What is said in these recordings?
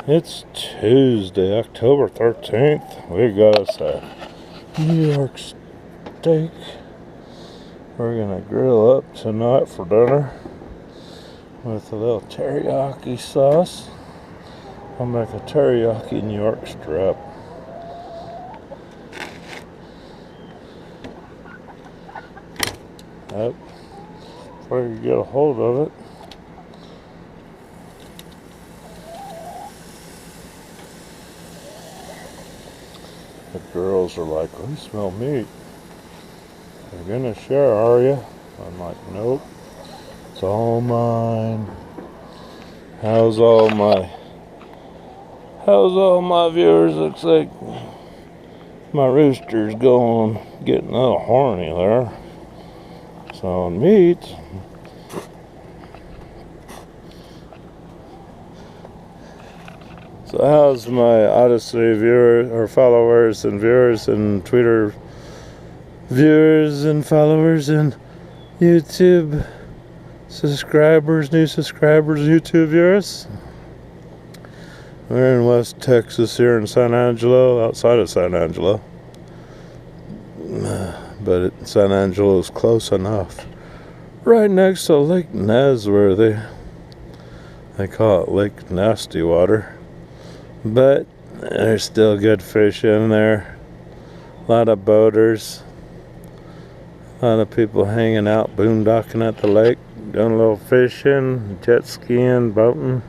It's Tuesday, October 13th. We got us a New York steak. We're gonna grill up tonight for dinner with a little teriyaki sauce. I'll make a teriyaki New York strip. Yep. Before you get a hold of it, the girls are like, "We smell meat. You're gonna share, are you?" I'm like, "Nope. It's all mine." How's all my viewers? Looks like my rooster's getting a little horny there. So on meat. So how's my Odyssey viewers or followers and viewers and Twitter viewers and followers and YouTube subscribers, new subscribers, YouTube viewers? We're in West Texas here in San Angelo, outside of San Angelo. But San Angelo is close enough. Right next to Lake Nasworthy. They call it Lake Nasty Water. But there's still good fish in there. A lot of boaters. A lot of people hanging out, boondocking at the lake, doing a little fishing, jet skiing, boating.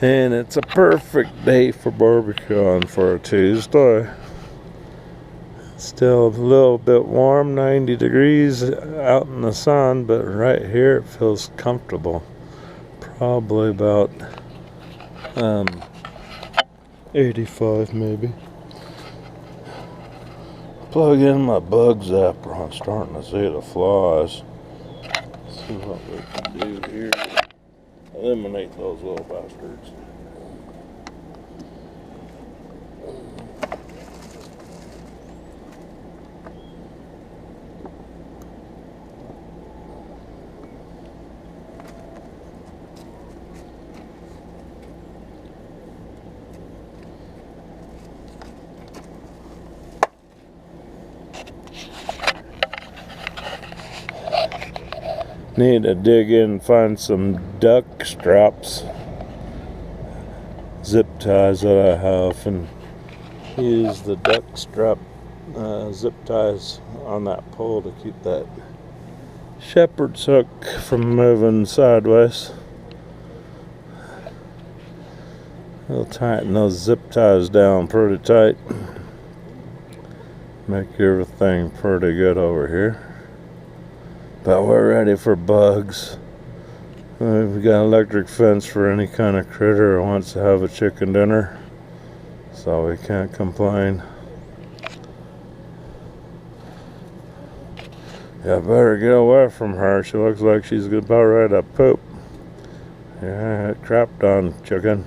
And it's a perfect day for barbecuing for a Tuesday. Still a little bit warm, 90 degrees out in the sun, but right here it feels comfortable. Probably about 85 maybe. Plug in my bug zapper. I'm starting to see the flies. Let's see what we can do here. Eliminate those little bastards. Need to dig in and find some duck straps, zip ties that I have, and use the duck strap zip ties on that pole to keep that shepherd's hook from moving sideways. We'll tighten those zip ties down pretty tight. Make everything pretty good over here. But we're ready for bugs. We've got an electric fence for any kind of critter who wants to have a chicken dinner. So we can't complain. Yeah, better get away from her. She looks like she's about ready to poop. Yeah, it crapped on chicken.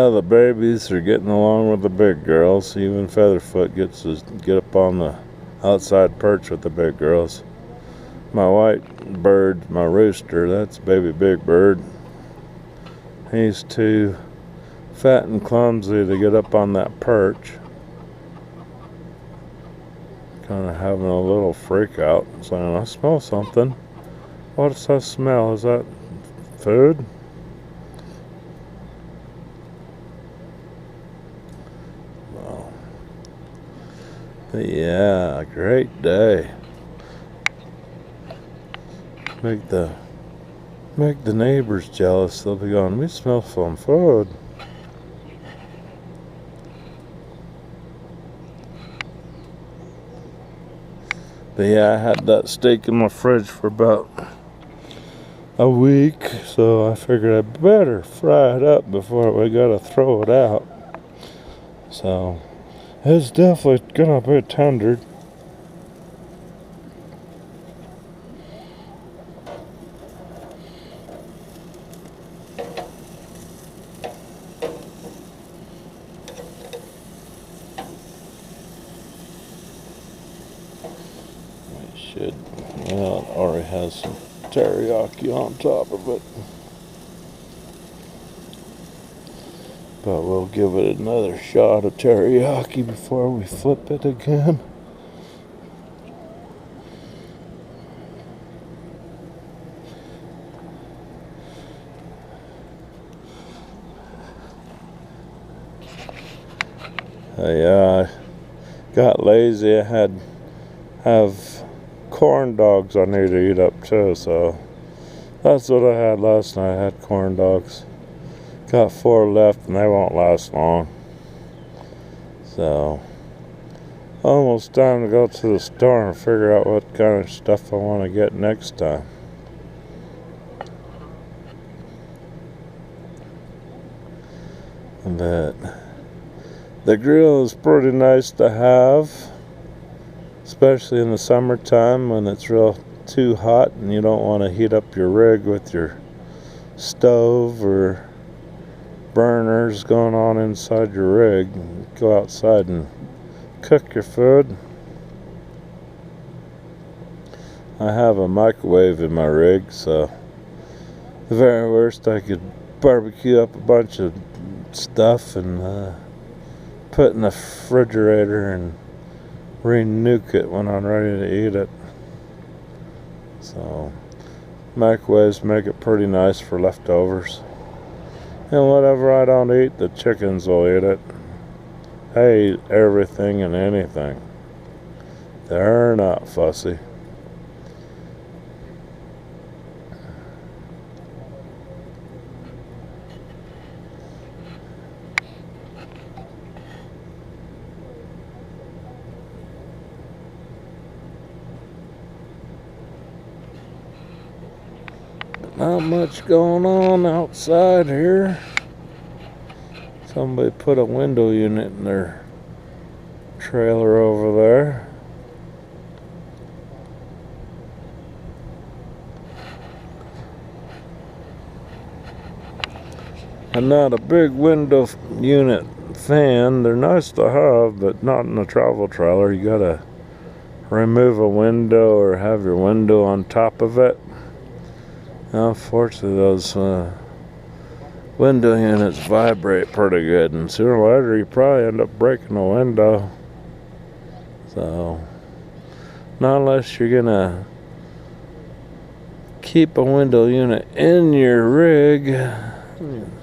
The babies are getting along with the big girls. Even Featherfoot gets to get up on the outside perch with the big girls. My white bird, my rooster, that's baby Big Bird. He's too fat and clumsy to get up on that perch. Kind of having a little freak out, saying, "I smell something." What's that smell? Is that food? Yeah, great day. Make the neighbors jealous. They'll be going, "We smell some food." But yeah, I had that steak in my fridge for about a week, so I figured I better fry it up before we gotta throw it out. So it's definitely gonna be tender. should. Well, it already has some teriyaki on top of it. But we'll give it another shot of teriyaki before we flip it again. Yeah, I got lazy. I have corn dogs I need to eat up too, so that's what I had last night. I had corn dogs. Got 4 left and they won't last long. So almost time to go to the store and figure out what kind of stuff I want to get next time. But the grill is pretty nice to have, especially in the summertime when it's real too hot and you don't want to heat up your rig with your stove or burners going on inside your rig. Go outside and cook your food. I have a microwave in my rig, so the very worst I could barbecue up a bunch of stuff and put in the refrigerator and re-nuke it when I'm ready to eat it. So microwaves make it pretty nice for leftovers. And whatever I don't eat, the chickens will eat it. They eat everything and anything. They're not fussy. Not much going on outside here. Somebody put a window unit in their trailer over there. I'm not a big window unit fan. They're nice to have, but not in a travel trailer. You gotta remove a window or have your window on top of it. Unfortunately, those window units vibrate pretty good, and sooner or later you probably end up breaking a window. So, not unless you're gonna keep a window unit in your rig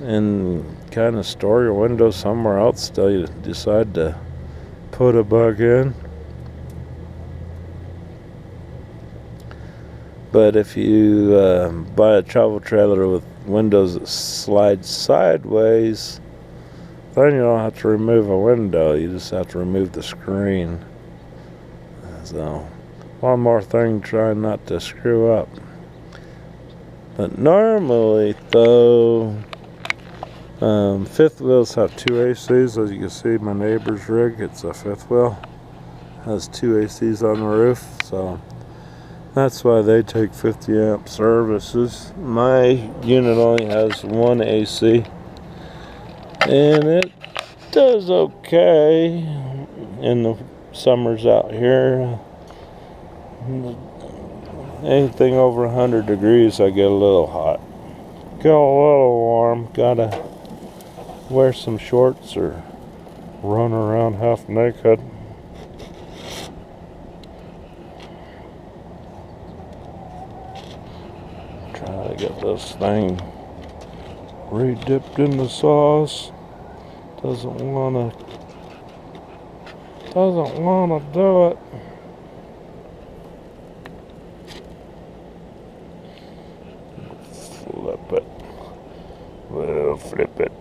and kind of store your window somewhere else till you decide to put a bug in. But if you buy a travel trailer with windows that slide sideways, then you don't have to remove a window. You just have to remove the screen. So, one more thing, try not to screw up. But normally, though, fifth wheels have 2 ACs. As you can see, my neighbor's rig, it's a fifth wheel. Has 2 ACs on the roof, so that's why they take 50 amp services. My unit only has 1 AC, and it does okay in the summers out here. Anything over 100 degrees, I get a little hot. Get a little warm, gotta wear some shorts or run around half naked. Try to get this thing re-dipped in the sauce. Doesn't wanna do it. Flip it. We'll flip it.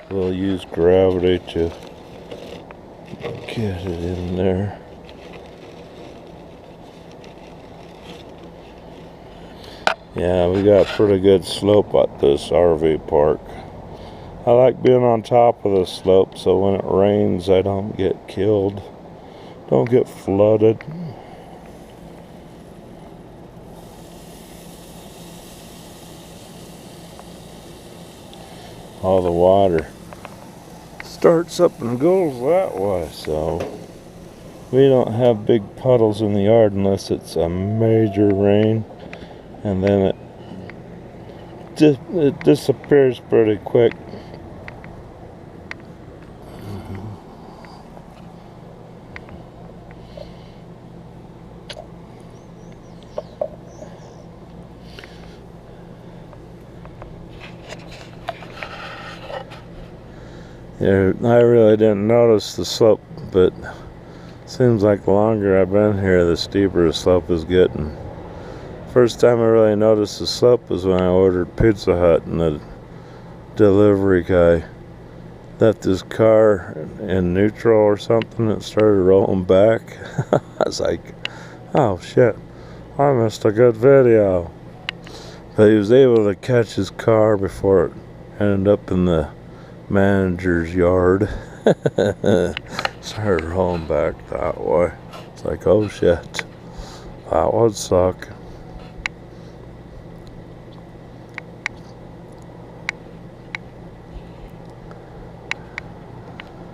We'll use gravity to get it in there. Yeah, we got pretty good slope at this RV park. I like being on top of the slope so when it rains I don't get killed, don't get flooded. all the water starts up and goes that way. So we don't have big puddles in the yard unless it's a major rain, and then it disappears pretty quick. Yeah, I really didn't notice the slope, but seems like the longer I've been here, the steeper the slope is getting. First time I really noticed the slope was when I ordered Pizza Hut, and the delivery guy left his car in neutral or something and started rolling back. I was like, oh shit, I missed a good video. But he was able to catch his car before it ended up in the manager's yard. Started rolling back that way. It's like, oh shit, that would suck.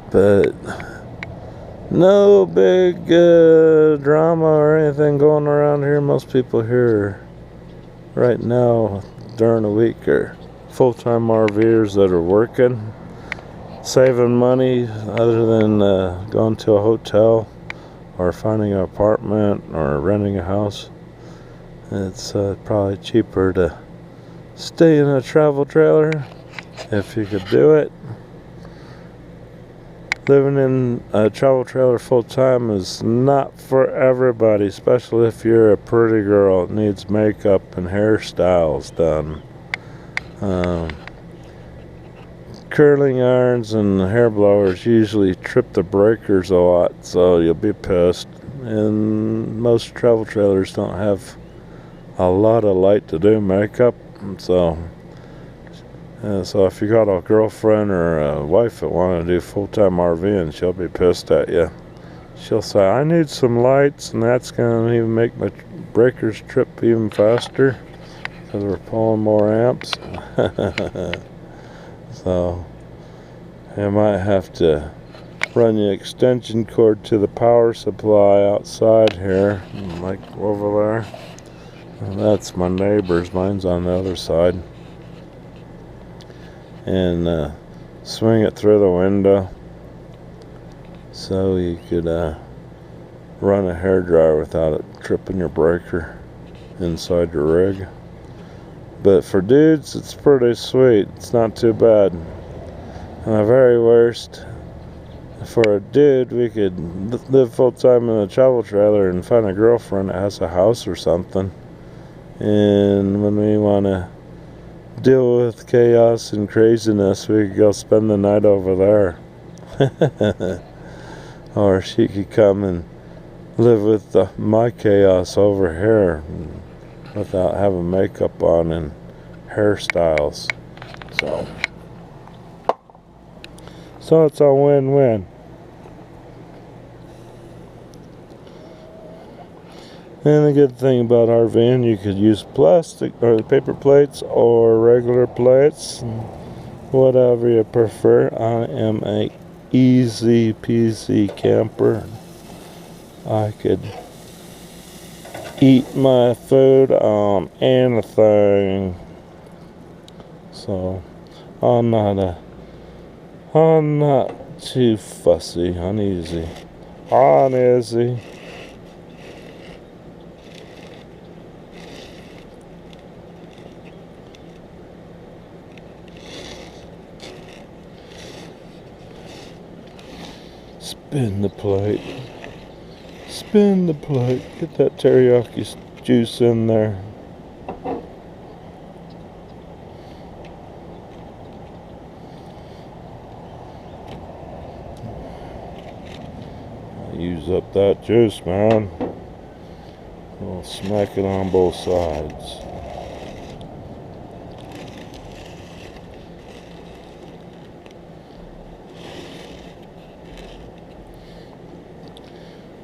But no big drama or anything going around here. Most people here right now during the week are full-time RVers that are working, saving money other than going to a hotel or finding an apartment or renting a house. It's probably cheaper to stay in a travel trailer if you could do it. Living in a travel trailer full-time is not for everybody, especially if you're a pretty girl that needs makeup and hairstyles done. Curling irons and hair blowers usually trip the breakers a lot, so you'll be pissed. And most travel trailers don't have a lot of light to do makeup, so if you got a girlfriend or a wife that want to do full-time RVing, she'll be pissed at you. She'll say, I need some lights, and that's going to even make my breakers trip even faster because we're pulling more amps. So you might have to run the extension cord to the power supply outside here, like over there. And that's my neighbor's. Mine's on the other side. And swing it through the window so you could run a hairdryer without it tripping your breaker inside your rig. But for dudes, it's pretty sweet. It's not too bad. And the very worst, for a dude, we could live full time in a travel trailer and find a girlfriend that has a house or something. And when we want to deal with chaos and craziness, we could go spend the night over there. Or she could come and live with my chaos over here without having makeup on and hairstyles. So it's a win-win. And the good thing about RVing, you could use plastic or paper plates or regular plates, whatever you prefer. I am a easy peasy camper. I could eat my food on anything. So I'm not too fussy. I'm easy. Spin the plate. Spin the plate. Get that teriyaki juice in there. Use up that juice, man. I'll smack it on both sides.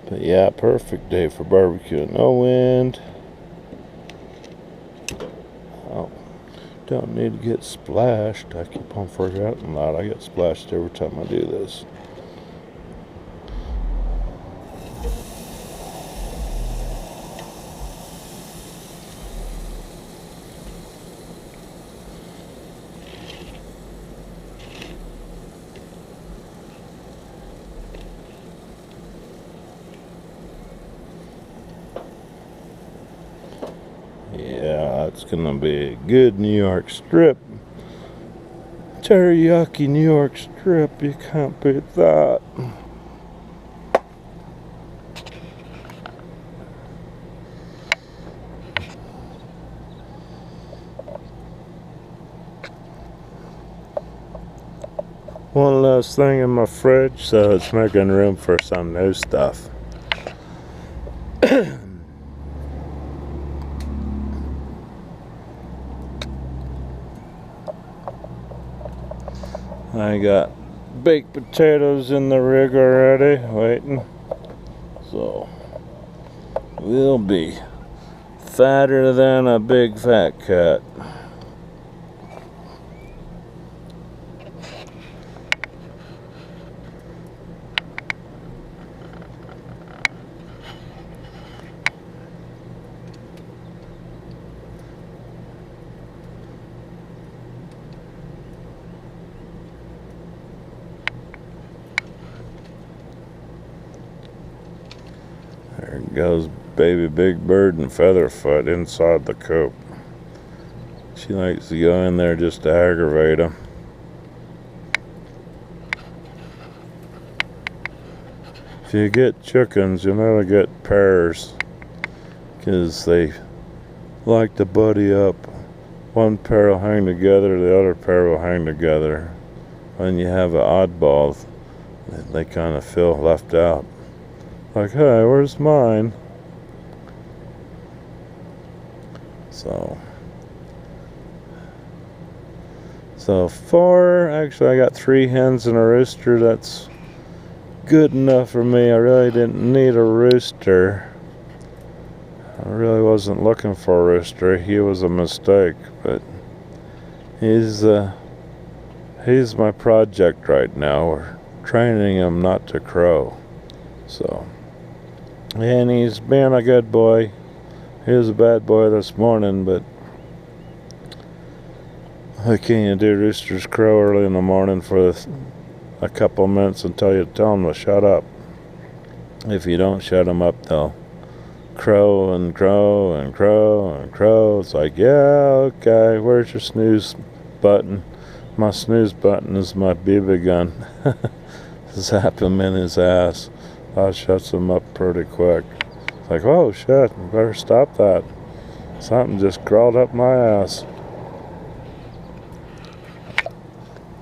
But yeah, perfect day for barbecue. No wind. Oh, Don't need to get splashed. I keep on forgetting that. I get splashed every time I do this. Yeah, it's gonna be a good New York strip. Teriyaki New York strip, you can't beat that. One last thing in my fridge, so it's making room for some new stuff. I got baked potatoes in the rig already, waiting. So, we'll be fatter than a big fat cat. There goes baby Big Bird and Featherfoot inside the coop. She likes to go in there just to aggravate them. If you get chickens, you'll never get pairs, because they like to buddy up. One pair will hang together, the other pair will hang together. When you have an oddball, they kind of feel left out. Like, hey, where's mine? So four, actually I got 3 hens and a rooster. That's good enough for me. I really didn't need a rooster. I really wasn't looking for a rooster. He was a mistake, but he's my project right now. We're training him not to crow. So, and he's being a good boy. He was a bad boy this morning, but how can you do roosters crow early in the morning for a couple of minutes until you tell them to shut up? If you don't shut them up, they'll crow and crow and crow and crow. It's like, yeah, okay, where's your snooze button? My snooze button is my BB gun. Zap him in his ass. That shuts him up pretty quick. It's like, oh shit, better stop that. Something just crawled up my ass.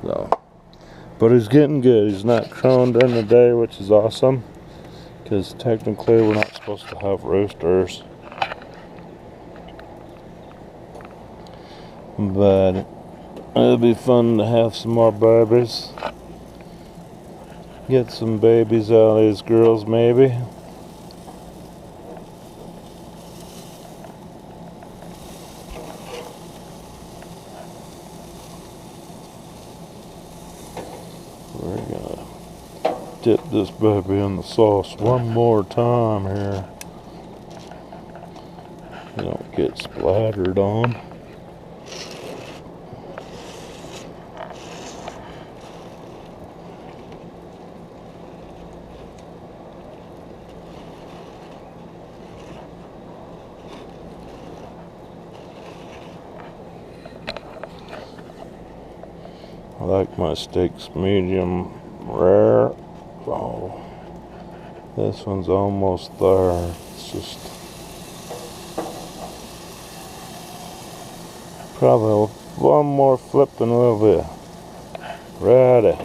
So, but he's getting good. He's not crowing during the day, which is awesome, because technically we're not supposed to have roosters. But it'll be fun to have some more babies. Get some babies out of these girls, maybe. We're gonna dip this baby in the sauce one more time here. You don't get splattered on. I like my steaks medium rare. Oh, this one's almost there. It's just probably one more flip and we'll be ready.